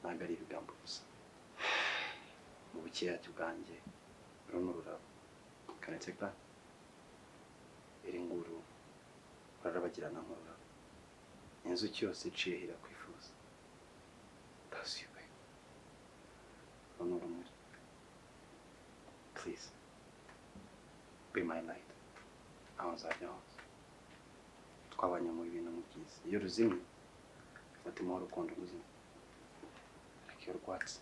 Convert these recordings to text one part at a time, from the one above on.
ntabwo ari ibigambo gusa mu bukeyati bwanjye runo rurabo kanetse ka iri nguru barabagirana nk'ururabo inzuki yose iciye irakwifuza that's you babe runo rumuri please be my light aho nzajya hose twabanye mu bintu mu byiza iyo ruzimye umutima w'urukundo ruzimye ariko iyo rwatsi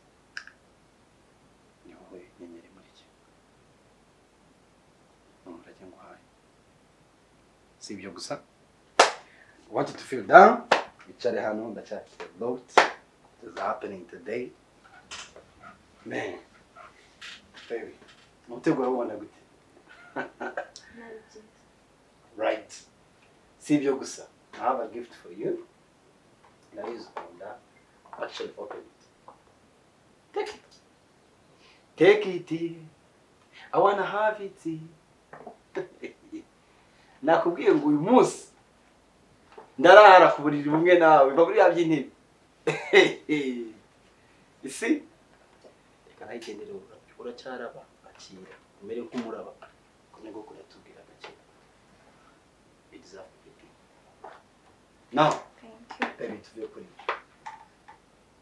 ni wowe nyenyeri muri cye n'umurage nguhaye si ibyo gusa want to feel down wicare hano ndacyakira lot is happening today man baby mutegura ubona gute right si ibyo gusa I have a gift for you that is on that actually open it take it I wanna have it nakubwiye ngo uyu munsi ndarara ku buriri bumwe nawe baburi yabyintebe isi reka nayigendere uracyaraba akira umere nk'umuraba kunego kuratubwira gake it's up now baby tuvuye kuri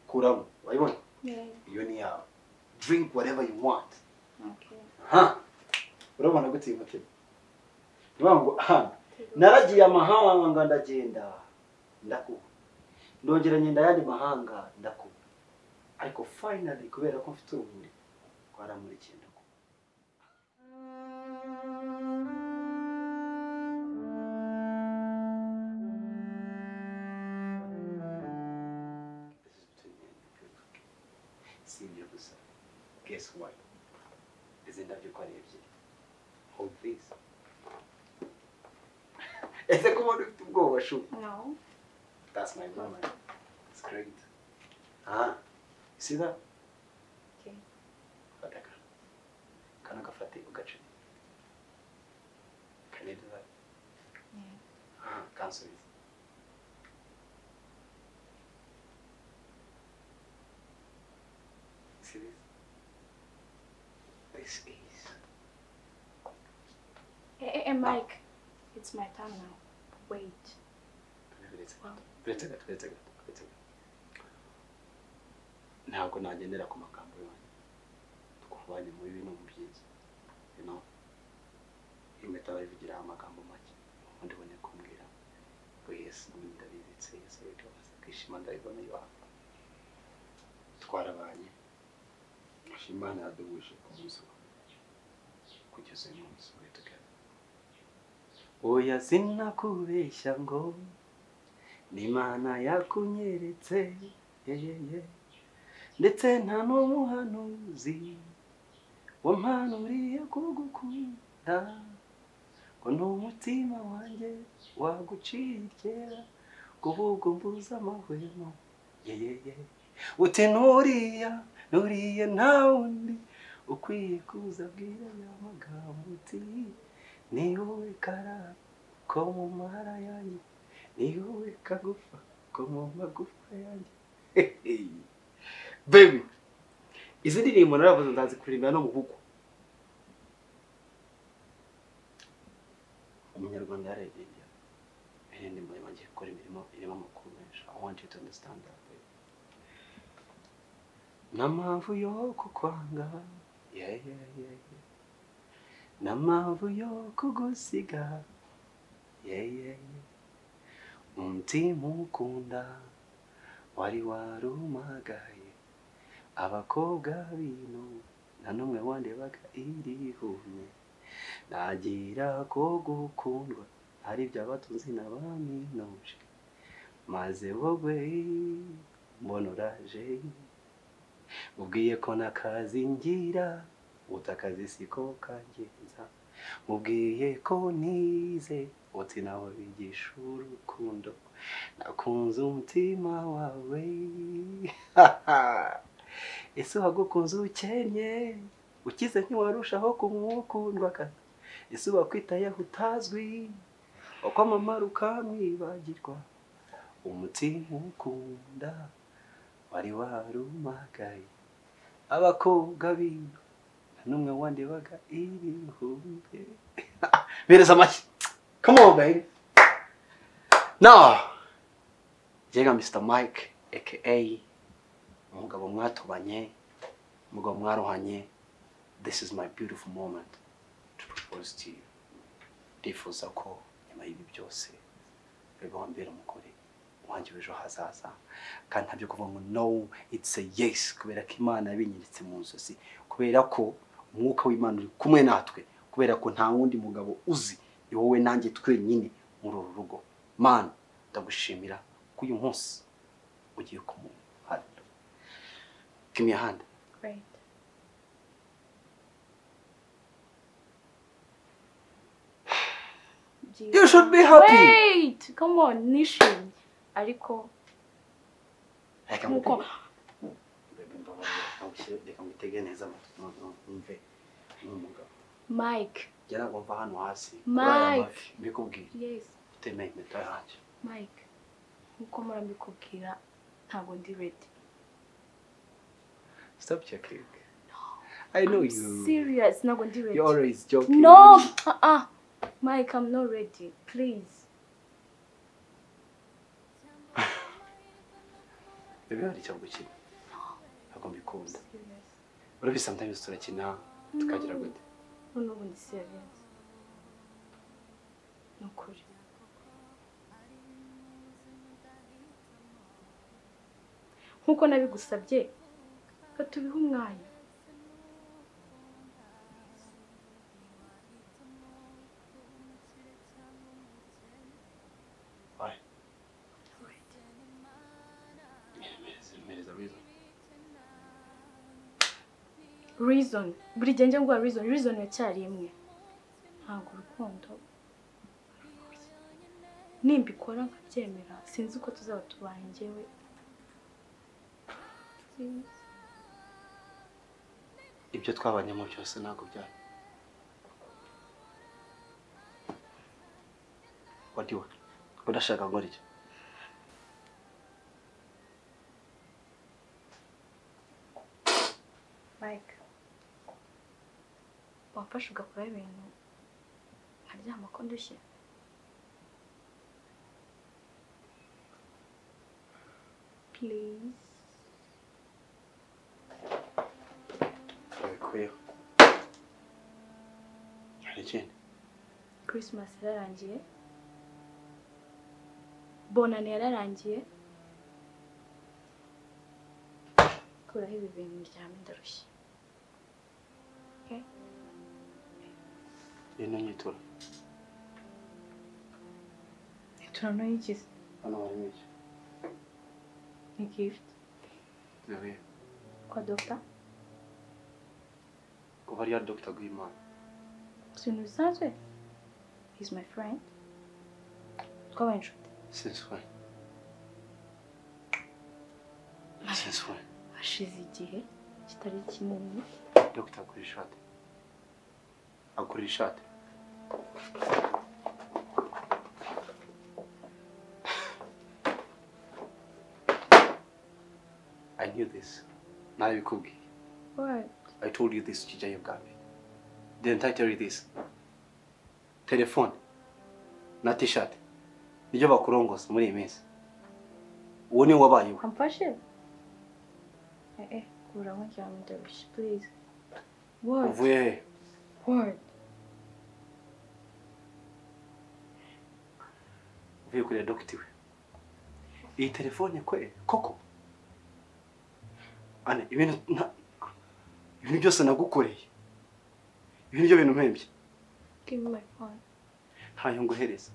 kuramo wayibona iyo ni yawe drink whatever you want Okay. Urabona gute umutima niwango naragiye amahanga ndagenda ndakuba ndongera nyenda yandi mahanga ndakuba ariko finally kubera ko mfite urumuri kwaramurikiye ndakuba guess what? Isn't that your career? Hold this. Is it come on to go or shoot? No. That's my woman. It's great. You see that? Okay. Can I go for it? Can you do that? Yeah. Cancel it. See this? This is. Hey, Mike, it's my turn now. Wait. Let's go. Ntabwo nagendera ku magambo yanyu. Twabanye mu bintu byiza. You know? Impeta bayivugira amagambo make. Undi bone kumbwira. Yes, ndabizitse yes ariko kwishima ndabibona yo hafi. Twarabanye. Imana yaduhuje ku munsi kugeza uyu munsi we together. Oya sinakubeshya ngo n'Imana yakunyeretse ndetse nta n'umuhanuzi wampanuriye kugukunda ngo n'umutima wanjye waguciye kera kuvuga mbuza amahwemo uti nuriye nta wundi ukwiye kuza bwira ya magambo uti ni wowe kara ko mu mara yanjye ni wowe kagufa ko mu magufa yanjye baby izi ndirimbo naravuze ndazi kuririmba no mu bukwe umunyarwanda yaregeye ndi mbaye bangiye gukora imirimo irimo amakuru menshi I want you to understand that Namavu yo kukwanga Namavu yo kugusiga Umutima ukunda wari warumagaye abakobwa bino nanumwe wandebaga irihumye nagira ko gukundwa hari byabatunzi nabaminuje maze wowe mbonoraje mubwiye ko nakazi ngira utakazi siko kangenza mubwiye ko nize uti nawe bigisha urukundo nakunze umutima wawe ese wagukunze ukennye ukize ntiwarushaho kumukundwa ese wakwitayeho utazwi ukwamamara ukamwibagirwa umutima ukunda wari warumagaye abakobwa bino n'umwe wandebaga ibihumbi. Bereza amashyi. Come on baby. Now Jega Mr. Mike aka umugabo mwatubanye, umugabo mwaruhanye. This is my beautiful moment to propose to you. Ndifuza ko nyuma y'ibi byose reba wambera umugore wanjye w'ejo hazaza, kandi ntabyo kuvuga ngo no, it's a yes, kubera ko Imana yabinyeretse mu nzozi, kubera ko umwuka w'Imana uri kumwe natwe, kubera ko nta wundi mugabo uzi ni wowe nanjye twenyine muri uru rugo. Man, ndagushimira ko uyu munsi ugiye kumuhana. Give me a hand. Great. You should be happy. Wait, come on, nishimye. Ariko Reka nkuko ngitege neza mve n'umugabo. Mike. Gera gomva hano hasi. Mike. Mbikubwira. Yes. Temeye impeta yanjye. Mike. Nkuko murambikubwira ntago ndi ready. Stop checking. No. I know I'm you. Serious, ntago ndi ready. You're always joking. No. Mike, I'm not ready. Please. Baby, hari icyo gukina. Ntabwo mbikunda. Serious. Urabi sometimes turakina tukagira gute. No, ndi serious. Nukuri. Nkuko nabigusabye, katubihe umwanya. Why? Mereza Reason. Buri gihe njye nguha reason. Reason yacyari imwe. Ntabwo urukundo. Nimbikora nkabyemera, sinzi uko tuzaba tubaye njyewe. ibyo twabanyemo byose ntabwo byari. Wadiwa. Urashaka ngora iki? Mike. Wafashe ugakora ibintu nkaryama ko ndushye. Please. Wekuye. Hari ikindi? Christmas yararangiye. Bonane yararangiye. Kuraho ibi bintu ndyame ndarushye. Okay? Ino nyitura. Turano yigize. Hano harimo iki? Ni gift. Zewe. Kwa doctor. Kuva ari ya Dr. Guimana. Sinzi bisanzwe. He's my friend. Twabaye inshuti. Since when? Since when? Hashize igihe kitari kinini. Dr. agura ishati. Agura ishati. I knew this. Narabikubwiye. What? I told you this, Chijayo Gabi. Didn't I tell you this? Telephone. Na t-shirt. Nibyo bakurongoza muri iyi minsi. Uwo ni wabayeho. Amfashe? Kura nkaryama ndarushye, please. What? Uvuye he? What? Uvuye kuri Dr. we. Iyi telefone kwe koko. Ane ibintu byose nagukoreye. Ibintu byo bintu mpembye. Give me my phone. Ntayo nguhereza.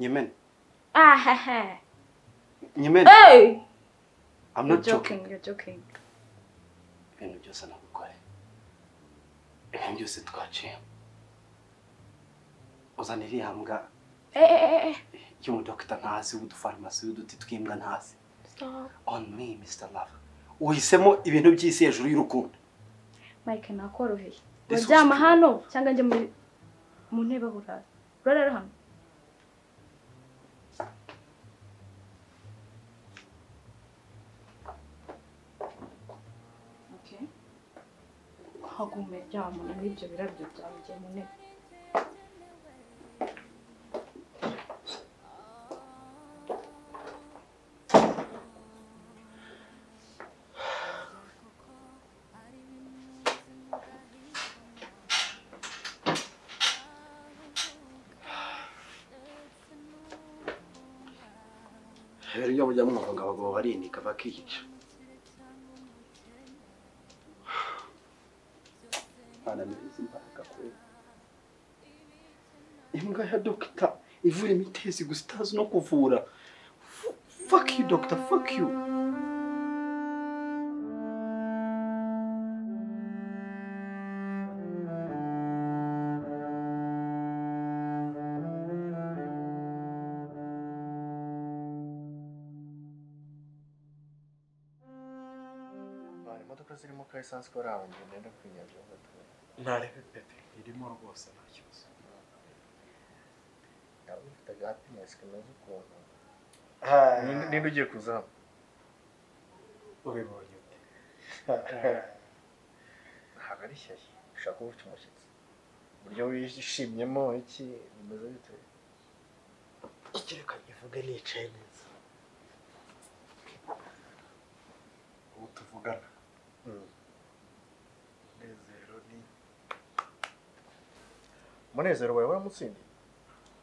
Nyemene. Nyemene. Hey! I'm You're not joking. You're joking. Ibintu byose nagukoreye. Ibintu byose twaciye. Uzanira ihambwa. Y'umudokita ntazi, w'udufarumasi, w'uduti twimbwa ntazi. Stop. On me, Mr. Love. Uhisemo ibintu by'isi hejuru y'urukundo. Mike, nakoroheye. Waryama hano cyangwa njye mu ntebe burara. Urara hano. hagume ryamuna n'ibyo birabyo byawe njye munene. Iyo mujya mwumva ngo abagabo barinika bakiyica. Bana n'izi mbaraga kwe. Imbwa ya doctor ivura imitezi gusa itazi no kuvura. Fuck you doctor, fuck you. imodoka zirimo ka essence ko rawo ngenda kwinyabyo gato. Ntarebe pepe irimo rwose nta kibazo. Yawe ufite happiness kanoze ukuntu. Ninde ugiye kuza? Ubibonye ute? Ntabwo ari shyashya. Ushaka ubuca umushyitsi. Buryo wishimyemo iki bimeze bite? Ikireka ivuge nicaye neza. Ubu tuvugana. Munezero wawe waramutsindiye?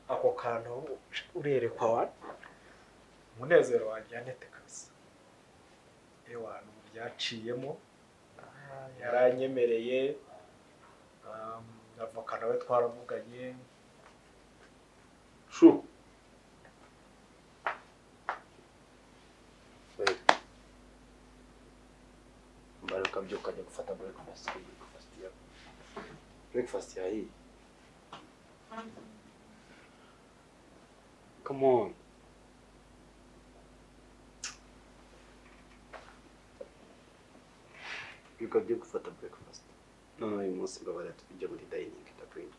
Ako kantu urerekwa wa Munezero wanjye yanete kabisa. Ewana byaciyemo yaranyemereye avoka nawe twaravuganye. Shu Mbaruka byuka ajya gufata breakfast ya hii. Come on. You got to for the breakfast. No, you must go over to the dining at the green.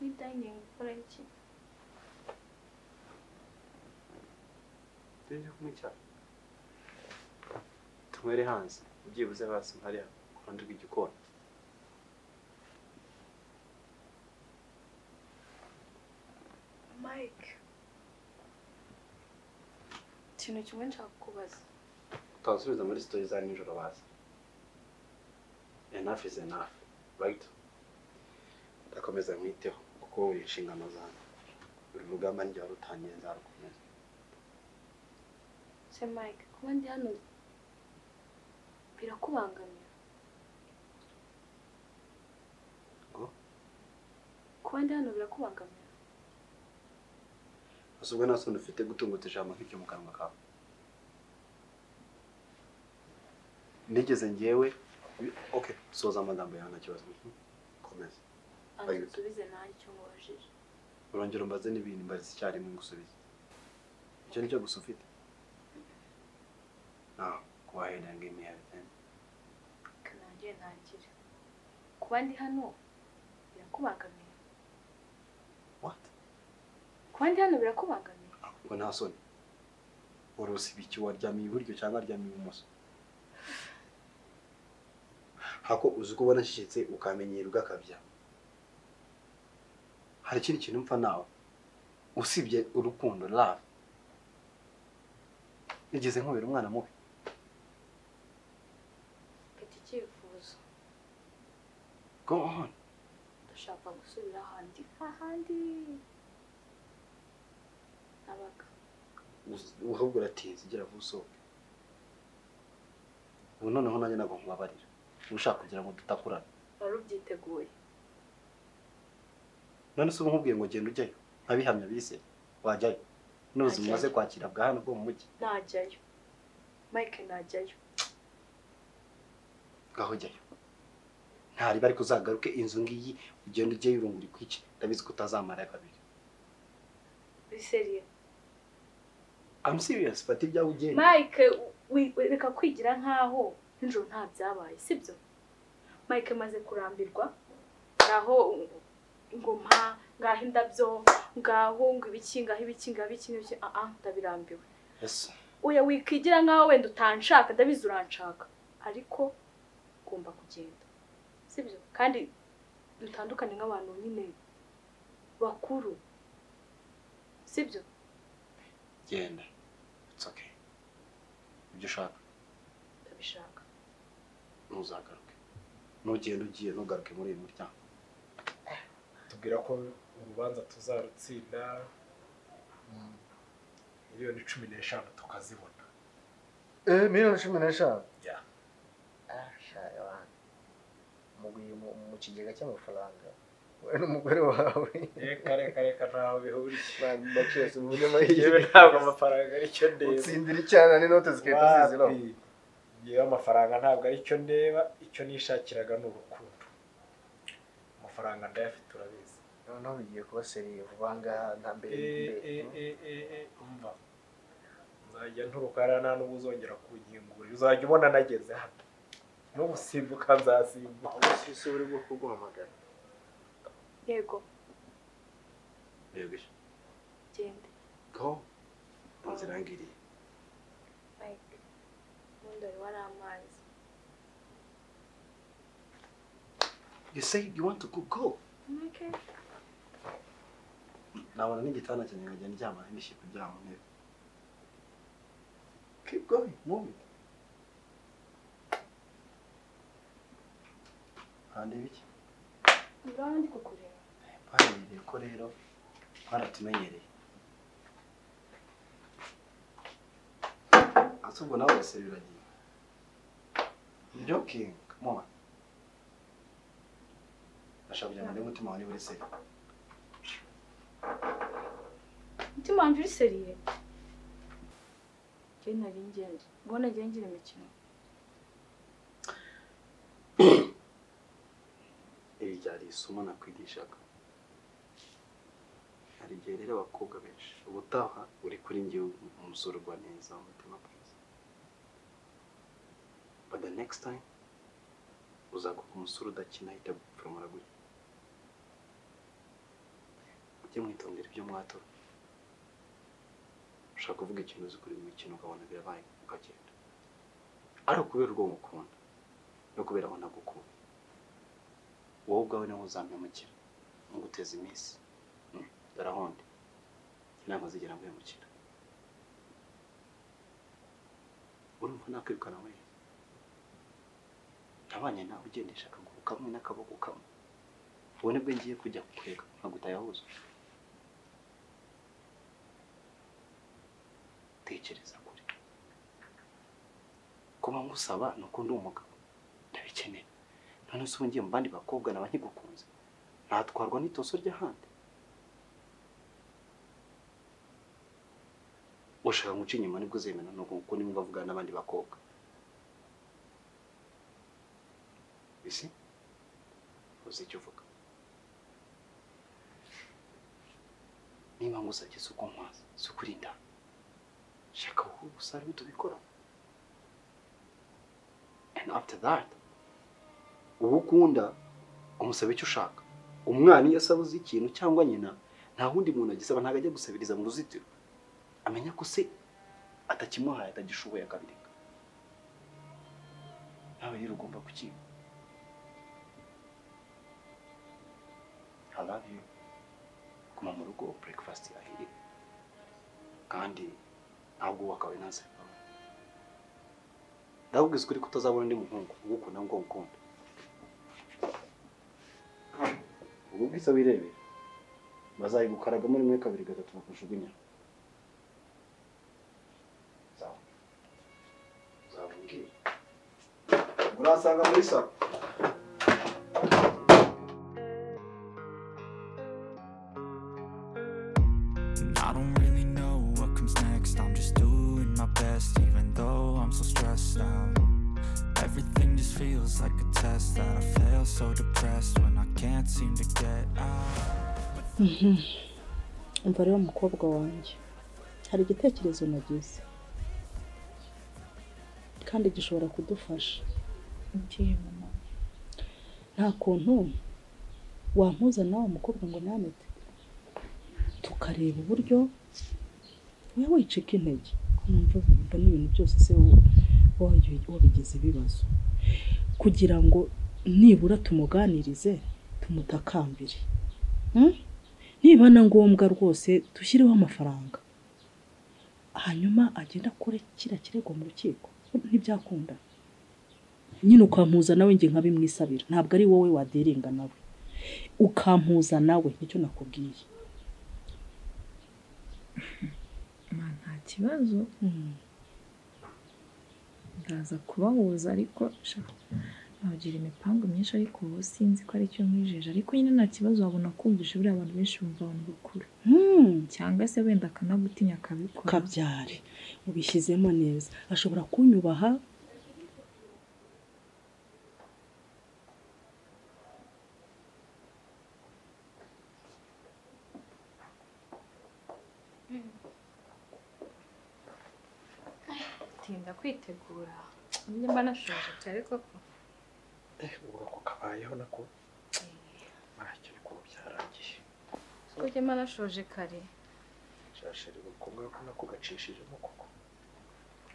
Ni dining French. Did you come chat? Tumere hands. Byibuze basi hariya kurundi rw'igikoni. Mike. Ikintu kimwe nshaka kubaza. Utasubiza muri story za nijoro baza. Enough is enough, right? Ndakomeza mwiteho kuko uri inshingano zanjye. Uri rugamba njye warutangiye nzarukomeza. Se Mike, kuba ndi hano birakubangamira. Ngo? Kuba ndi hano birakubangamira. Asubwe nasone ufite gutungutse ijambo nk'icyo mu kanwa kawe. Nigeze ngewe okay, soza amagambo yawe nta kibazo. Komeza. Ansubize ntacyo ngobajije. Urongera umbaze n'ibintu mbaze icyarimwe ngusubize. Icyo nicyo gusa ufite. Now, go ahead and give me everything. Kanangiye ntangire. Kuba ndi hano birakubangamira. What? Kuba ndi hano birakubangamira. Ngo nta soni. Urusiba iki waryamiye iburyo cyangwa aryamiye ibumoso? Hako uzi ko ubona shitse ukamenyera ugakabya. Hari ikindi kintu mpfa nawe. Usibye urukundo love. Nigeze nkubera umwana mubi. Mfite icyifuzo. Go on. Ndashaka gusubira ahandi. Nabaga. Uhubwo uratinze igira vusoke. Ubu noneho nanjye ntabwo nkubabarira. Ushaka kugira ngo tutakurana. Warubyiteguye. None se nkubwiye ngo genda ujyayo. Nkabihamya bise wajyayo. Nuzi mumaze kwakira bwa hano bwo mu mujyi. Najyayo. Mike najyayo. Gaho jyayo. Ntari bari kuzagaruke inzu ngiyi ugenda ujye urunguri kwice. Ndabizi ko utazamara kabiri. Be serious. I'm serious, but ibya ugenda. Mike reka kwigira nkaho njoro nta byabaye, sibyo? Mike maze kurambirwa. Naho ngompa ngaho indabyo ngaho ngo ibikinga ndabirambiwe. Yes. Uya wikigira nkaho wenda utanshaka ndabizi uranshaka. ariko ugomba kugenda sibyo kandi dutandukane nk'abantu nyine bakuru sibyo genda it's okay ibyo ushaka ndabishaka ntuzagaruke nugenda ugiye ntugaruke muri uyu muryango tubwira ko urubanza tuzarutsinda miliyoni 15 tukazibona miliyoni 15 ya shaya wana muguye mu kigega cy'amafaranga we n'umugore wawe reka ntaho bihuriye baciye mu nyamahirwe ntabwo amafaranga ari cyo ndeba utsindira icyana n'inote zikahita ziziraho yewe amafaranga ntabwo ari cyo ndeba icyo nishakiraga n'urukundo amafaranga ndayafite urabizi noneho bigiye kuba seriye vuba ngaha nta mbere umva nzajya nturukara nta n'ubu uzongera kunkingurira uzajya ubona nageze hano no gusimbuka nzasimbuka ubusisi buri bwo kuguhamagara yego gende go inzira ngiriye Mike wundari wari amazi you say you want to go okay nabona n'igitanda cyanjye nkajya ndyama n'ishyi kuryama ntebe keep going move it handi biki urabona ndi kukureba parire ko rero baratumenyereye asubwo nawe se biragiye joking come on ashaka kujya muri mutima wawe uri se mutima wanjye uri seriye njye nari ngende ubona njye ngira imikino iri ryari isomo nakwigishaga hari igihe rero abakobwa benshi ubutaha uri kuri njye umusore ugwa neza umutima mwiza but the next time uzaguka umusore udakina ahita gupfumura gutya ujye mwitondera ibyo mwatora ushaka kuvuga ikintu uzi kuri imikino ukabona birabaye ukagenda ariko kubera urwo mukunda no kubera abona gukunda wowe ubwawe niho uzampemukira nguteza iminsi darahonde inama zigera mpemukira urumva nakwirukana we nabanye nawe ugendesha akaguru kamwe n'akaboko kamwe ubu nibwo ngiye kujya kukureka nkagutayahuza tekereza kure kuba ngusaba nuko ndi umugabo ndabikeneye none se ubu ngiye mu bandi bakobwa naba nkigukunze ntatwarwa n'itoso ry'ahandi ushaka guca inyuma nibwo uzemera nuko nimba avugana n'abandi bakobwa isi uzi icyo uvuga niba ngusabye si uko nkwaza si ukurinda shaka wowe gusa ariwe tubikora and after that ubu ukunda umusabe icyo ushaka umwana iyo asaba uzi ikintu cyangwa nyina nta wundi muntu agisaba ntabwo ajya gusabiriza mu ruzitiro amenya ko se atakimuhaye atagishoboye akabireka nawe rero ugomba kukiga I love you kuma mu rugo breakfast yahiye kandi ntabwo wakawe nase ndabubwiza ukuri kutazabona undi muhungu ugukunda ngo ngukunda ubu bwisa wirebera bazayigukaraga muri 1 2 3 bakushugunya sawa sawa ngiye urasanga muri sako I don't really know what comes next. I'm just doing my best, even though I'm so stressed out. Everything just feels like a test that I fail, so depressed when I can't seem to get out. Umva rero mukobwa wanjye hari igitekerezo nagize kandi gishobora kudufasha. ngiye mama Nta kuntu wampuza nawe umukobwa ngo namete tukareba uburyo wowe wicika intege numva vuga n'ibintu byose se wabigize ibibazo kugira ngo nibura tumuganirize tumutakambire niba na ngombwa rwose dushyireho amafaranga hanyuma agenda kure kira kirego mu rukiko ntibyakunda nyine ukampuza nawe nge nkabimwisabira ntabwo ari wowe wadiringa nawe ukampuza nawe nicyo nakubwiye nta kibazo ndaza kubahuza ariko nagira imipango myinshi ariko ubu sinzi ko ari cyo nkwijeje ariko nyine nta kibazo wabona kumvisha buriya abantu benshi bumva abantu bakuru cyangwa se wenda akanagutinya akabikora kabyare ubishyizemo neza ashobora kunyubaha tinda kwitegura mba nashoje cyane koko ubwo ko kabayeho nako ntacyo ariko byarangiye ujye mba nashoje kare shasheri ubukunga ko nako gacishijemo koko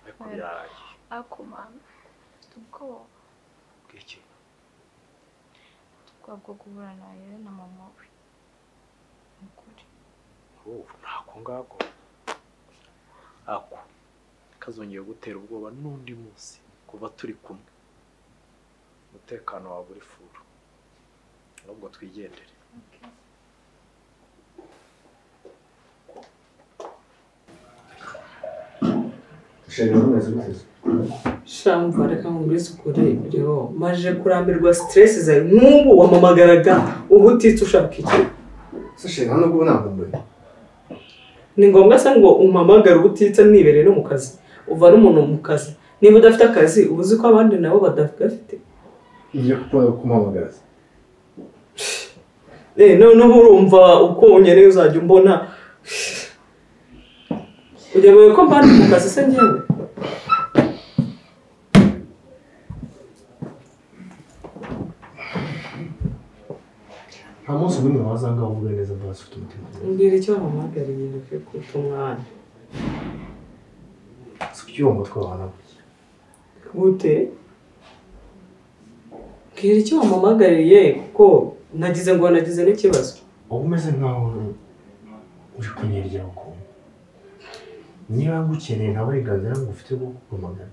ariko byarangiye akumana ubwoba bw'iki bwo guhura na yera na mama we ukuri ntako ngako ako kazongeye gutera ubwoba n'undi munsi kuva turi kumwe umutekano wawe uri furu nubwo twigendere shamva reka nkubwise ukuri biriho maje kurambirwa stress zawe nk'ubu wamamagaraga ubu utitse ushaka iki sasheri hano ubwo nakumbuye ni ngombwa se ngo umpamagare ubu utitse nibereye no mu kazi uva n'umuntu mu kazi niba udafite akazi uba uzi ko abandi nabo badafite ngiye kumpamagara noneho urumva uko unyereye uzajya umbona uyobewe ko mbandi mu kazi se njyewe nta munsi n'umwe wazanga uvuga neza mbasi ufite umutima mbwira icyo wampamagariye reka kuta umwanya si kuki uwo mutwe wabana gute mbwira icyo wampamagariye kuko nagize ngo nagize n'ikibazo uba umeze nkaho uri kunyerera ukuntu niba ngukeneye nta burenganzira ngo ufite bwo kuguhamagara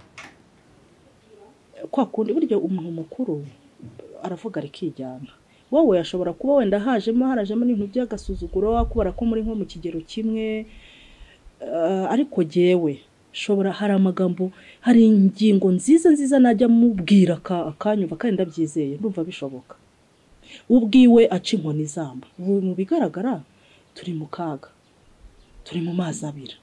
kwa kundi burya umuntu mukuru aravuga rikijyana wowe ashobora kuba wenda harajemo n'ibintu by'agasuzuguro wakubara ko muri nko mu kigero kimwe ariko jewe shobora hari amagambo hari ingingo nziza najya mubwira akanyumva kandi ndabyizeye ndumva bishoboka ubwiwe aca inkoni zamba mu bigaragara turi mu kaga turi mu mazi abira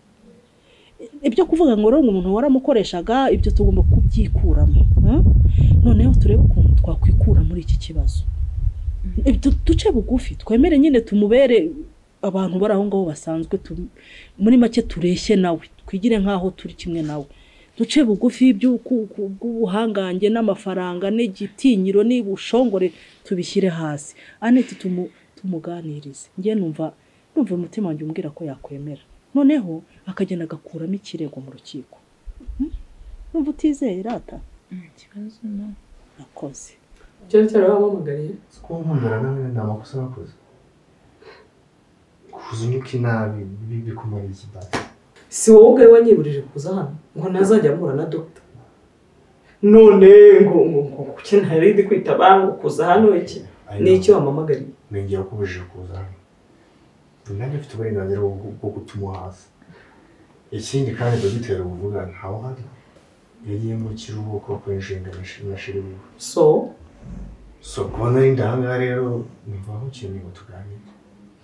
ibyo kuvuga ngo rero umuntu waramukoreshaga ibyo tugomba kubyikuramo noneho turebe ukuntu twakwikura muri iki kibazo duce bugufi twemere nyine tumubere abantu bari aho ngaho basanzwe muri make tureshye nawe twigire nkaho turi kimwe nawe duce bugufi by'ubuhangange n'amafaranga n'igitinyiro n'ubushongore tubishyire hasi aneti tumuganirize njye numva umutima wanjye umbwira ko yakwemera noneho akagenda agakuramo ikirego mu rukiko numva utizeye rata ikibazo nakoze cyari cyarabahamagariye ko nkundana nawe nta makosa nakoze kuzunyuka inabi bikumara ikibazo si wowe ubwawe wanyiburije kuza hano ngo ntazajya ahura na dogita none ngo kuki ntari ndi kwitaba ngo kuza hano iki ni icyo wampamagariye nengera kubujije kuza hano nanjye mfite uburenganzira bwo gutuma hasi ikindi kandi dogiteri uvuga ntaho hari yagiye mu kiruhuko ko inshingano nashiri wiwe so kubona ari ndahangaha rero numva nkukeneye ngo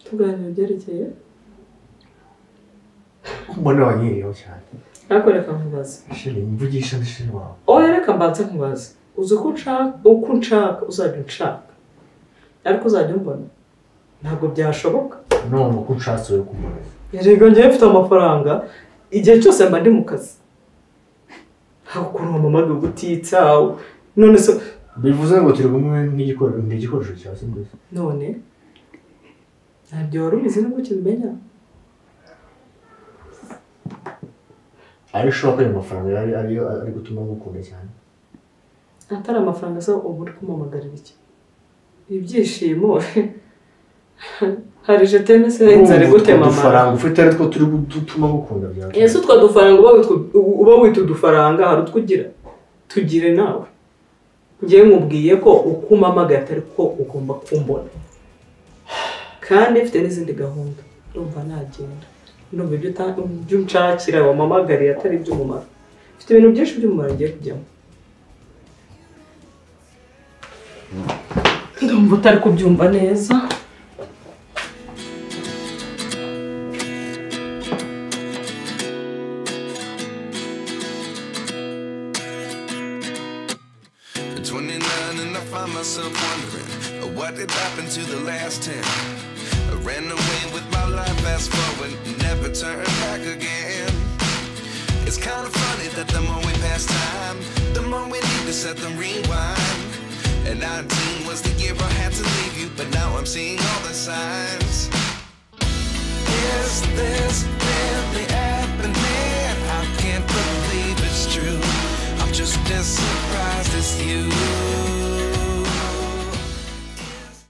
tuganire byerekeye mbona wanyiriyeho cyane ariko reka nkubaze shiri mvugisha ndishiri wawe oya reka mbanze nkubaze uzi uko nshaka uzajya unshaka ariko uzajya umbona ntabwo byashoboka none uko unshatse uri kumubona yego njyewe mfite amafaranga igihe cyose mba ndi mu kazi ntabwo ukuntu wamamaga ubutitsa none se bivuze ngo turi kumwe nk'igikoresho cya se mbese none ntabyo wari ubizi nubwo ukibimenya ari shoka ayo mafaranga ari gutuma ngukunda cyane atari amafaranga se ubu uri kumamagarira iki ibyishimo hari je teme se inzare gutema amafaranga ufite ari two turi gutuma ngukunda byaje Yesu twa dufaranga uba wita udufaranga hari utwugira tugire nawe ngiye nkubwiye ko ukumamagaye atari ko ugomba kumbona kandi mfite n'izindi gahunda ndumva nagenda ndumva ibyo unshakira wamamagariye atari iby'umumaro mfite ibintu byinshi by'umumaro ngiye kujyamo ndumva utari kubyumva neza myself wondering what did happen to the last 10. I ran away with my life, fast forward, never turn back again. It's kind of funny that the more we pass time, the more we need to set them rewind. And 19 was the year I had to leave you, but now I'm seeing all the signs. Is this really happening? I can't believe it's true. I'm just as surprised as you.